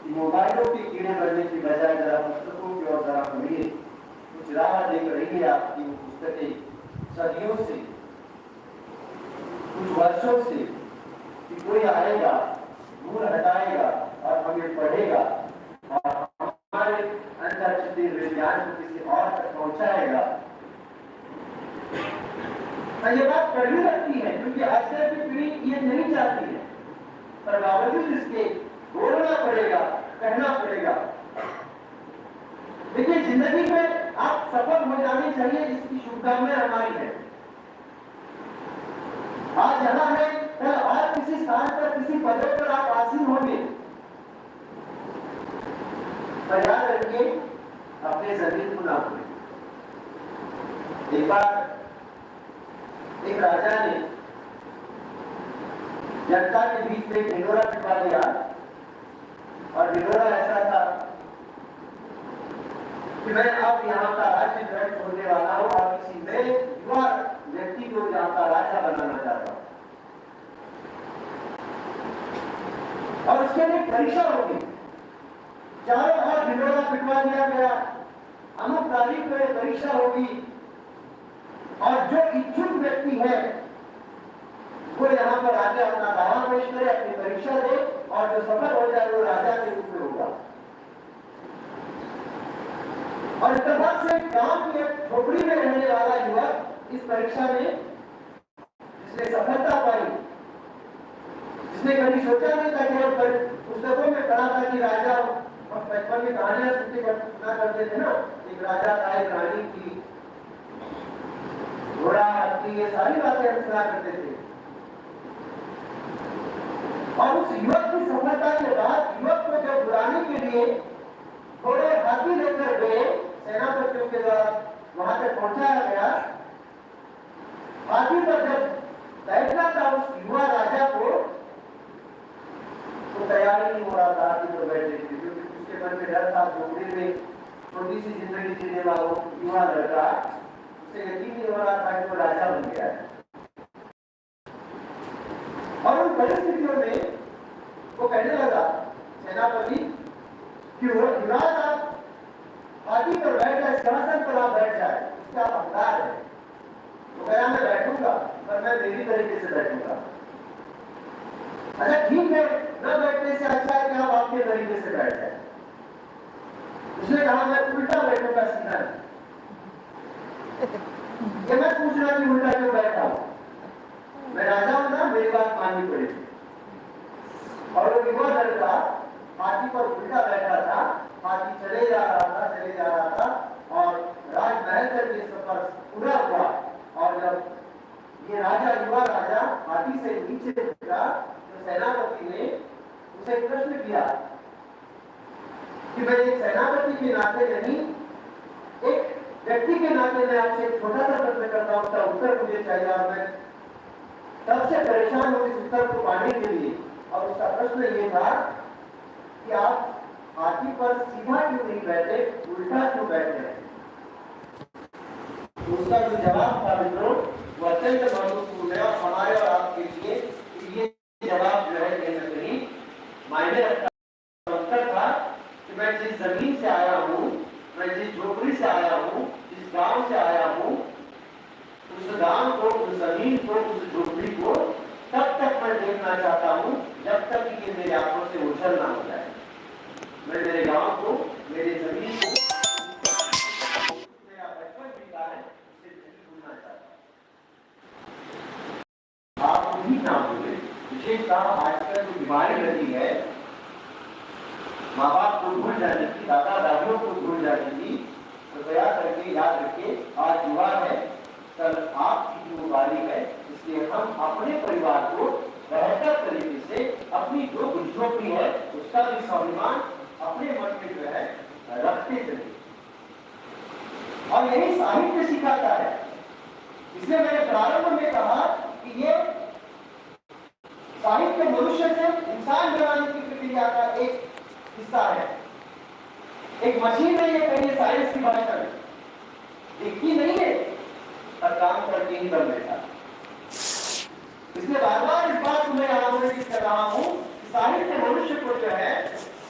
मोबाइलों के कीड़े बनने की बजाय जरा पुस्तकों की ओर जरा पढ़िए, कुछ राह देख रही है आपकी वो पुस्तकें सदियों से, कुछ वर्षों से, कि कोई आएगा, दूर हटाएगा और हमें पढ़ेगा और हमारे अंदर छिपे हुए ज्ञान को किसी और तक पहुंचाएगा। ये बात कड़वी लगती है क्योंकि आजकल की पीढ़ी ये नहीं चाहती है, पर बावजूद इसके बोलना पड़ेगा, कहना पड़ेगा। देखिए, जिंदगी में आप सफल हो जानी चाहिए, इसकी शुभकामनाएं हमारी है। आज यहाँ है, कल और किसी स्थान पर, किसी पद पर आप आसीन होंगे, पर याद रखिए अपने जमीन को ना भूलें। एक बार एक राजा ने जनता के बीच में ढिंढोरा पिटवा दिया और ढिंढोरा ऐसा था कि मैं अब यहाँ का राज्य ग्रहण छोड़ने वाला हूँ और किसी नए युवा व्यक्ति को यहाँ का राजा बनाना चाहता हूँ। और उसके लिए परीक्षा होगी, चारों ओर ढिंढोरा पिटवा दिया गया, अमुक तारीख में परीक्षा होगी और जो इच्छुक व्यक्ति है वो यहाँ पर आके अपना दावा पेश करे, अपनी परीक्षा दे और जो सफल हो जाए वो राजा के रूप में होगा। और इस से गांव की एक झोपड़ी में रहने वाला युवक इस परीक्षा में जिसने सफलता पाई, जिसने कभी सोचा नहीं था कि पुस्तकों में पढ़ा था कि राजा, हम बचपन में कहानियां सुना करते थे ना, एक राजा था, एक रानी की, घोड़ा, हाथी, ये सारी बातें हम सुना करते थे। और उस युवक की सफलता के बाद युवक को जब बुलाने के लिए थोड़े हाथी लेकर गए, सेनापतियों के द्वारा वहां तक पहुंचाया गया, हाथी पर जब बैठना था उस युवा राजा को, तो तैयारी नहीं हो रहा था हाथी पर बैठने की, क्योंकि उसके मन में डर था। झोपड़ी में छोटी सी जिंदगी जीने वालों युवा लड़का, उसे यकीन नहीं हो रहा था कि वो राजा बन गया है। और उन परिस्थितियों में वो कहने लगा, सेनापति कि युवराज आप हाथी पर बैठ जाए, सिंहासन पर आप बैठ जाए, उसका आप हकदार है। तो कहा मैं बैठूंगा, पर मैं मेरी तरीके से बैठूंगा। अच्छा ठीक है, न बैठने से अच्छा है कि आप आपके तरीके से बैठ जाए। उसने कहा मैं उल्टा बैठूंगा, सीधा नहीं। ये मैं पूछना कि उल्टा क्यों बैठा हूं, मैं राजा हूं ना, मेरी बात माननी पड़ेगी। और वो युवा लड़का हाथी पर उल्टा बैठा था, हाथी चले जा रहा था और राजमहल तक ये सफर पूरा हुआ। और जब ये युवा राजा हाथी से नीचे उतरा तो सेनापति ने उसे प्रश्न किया कि मैं एक सेनापति के नाते नहीं, एक व्यक्ति के नाते मैं आपसे एक छोटा सा प्रश्न करता हूं, उसका उत्तर मुझे चाहिए और मैं सबसे परेशान हूं इस उत्तर को पाने के लिए। और उसका प्रश्न ये था कि आप हाथी पर सीधा क्यों नहीं बैठे, उल्टा क्यों बैठे हैं? तो उसका जो जवाब था मित्रों, वो अत्यंत महत्वपूर्ण है और हमारे और आपके लिए ये जवाब जो है कहीं ना कहीं मायने रखता है। उत्तर था कि मैं जिस जमीन से आया हूं, मैं जिस झोपड़ी से आया हूं, जिस गांव से आया हूं, उस गांव को, उस जमीन को, उस झोपड़ी को तब तक मैं देखना चाहता हूं जब तक कि ये मेरी आंखों से ओझल ना हो जाए। मैं मेरे गांव को, मेरे जमीन को, मेरा बचपन बीता है, उसे नहीं भूलना चाहता। आप भी ना भूलें। विशेषतः आजकल जो बीमारी लगी है, माँ बाप को भूल जाने की, दादा दादियों को भूल जाने की, कृपया करके याद रखिए आज युवा है, कल आपकी जिम्मेदारी है। इसलिए हम अपने परिवार को बेहतर तरीके से, अपनी जो झोपड़ी है उसका भी स्वाभिमान अपने मन में जो है रखते चलिए। और यही साहित्य सिखाता है। इसलिए मैंने प्रारंभ में कहा कि ये साहित्य मनुष्य से इंसान बनाने की प्रक्रिया का एक हिस्सा है। एक मशीन नहीं है, कहीं साइंस की भाषा में दिखती नहीं है पर काम करके ही बन बैठा। इसलिए बार बार इस बात को मैं आमंत्रित कर रहा हूं, साहित्य मनुष्य को जो है